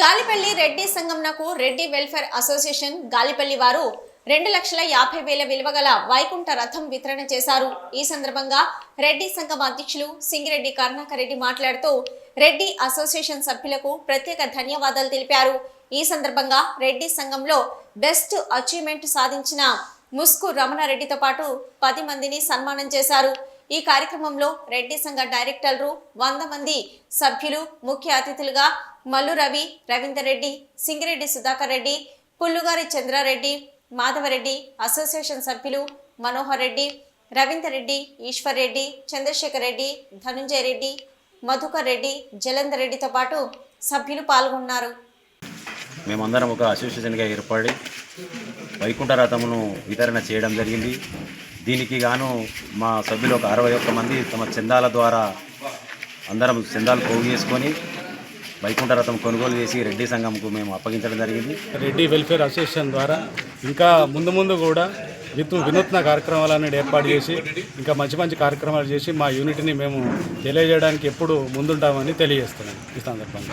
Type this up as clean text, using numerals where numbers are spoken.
Galipalli Reddy సంగంనకు Reddy welfare association Galipalli వారు 2,50,000 విలువ గల వైకుంఠ రథం వితరణ చేశారు. ఈ సందర్భంగా రెడ్డి సంఘం అధ్యక్షులు సింగిరెడ్డి కరుణాకర్ రెడ్డి మాట్లాడుతూ రెడ్డి అసోసియేషన్ సభ్యులకు ప్రత్యేక ధన్యవాదాలు తెలిపారు. ఈ సందర్భంగా రెడ్డి సంఘంలో బెస్ట్ అచీవ్మెంట్ సాధించిన ముస్కు రమణారెడ్డితో పాటు 10 మందిని సన్మానం చేశారు. ఈ కార్యక్రమంలో రెడ్డి సంఘ డైరెక్టర్లు 100 మంది సభ్యులు ముఖ్య అతిథులుగా మల్లు రవి, రవీందర్ రెడ్డి, సింగిరెడ్డి సుధాకర్ రెడ్డి, పుల్లుగారి చంద్రారెడ్డి, మాధవరెడ్డి, అసోసియేషన్ సభ్యులు మనోహర్ రెడ్డి, రవీందర్ రెడ్డి, ఈశ్వర్ రెడ్డి, చంద్రశేఖర్ రెడ్డి, ధనుంజయ రెడ్డి, మధుకర్ రెడ్డి, జలంధర్ రెడ్డితో పాటు సభ్యులు పాల్గొన్నారు. మేమందరం ఒక అసోసియేషన్గా ఏర్పడి వైకుంఠ రథమును వితరణ చేయడం జరిగింది. దీనికి గాను మా సభ్యులు ఒక 61 మంది తమ చందాల ద్వారా అందరం చందాలు పోగు చేసుకొని వైకుంఠ రథం కొనుగోలు చేసి రెడ్డి సంఘంకు మేము అప్పగించడం జరిగింది. రెడ్డి వెల్ఫేర్ అసోసియేషన్ ద్వారా ఇంకా ముందు కూడా వినూత్న కార్యక్రమాలను ఏర్పాటు చేసి ఇంకా మంచి కార్యక్రమాలు చేసి మా యూనిట్ని మేము తెలియజేయడానికి ఎప్పుడు ముందుంటామని తెలియజేస్తున్నాం ఈ సందర్భంగా.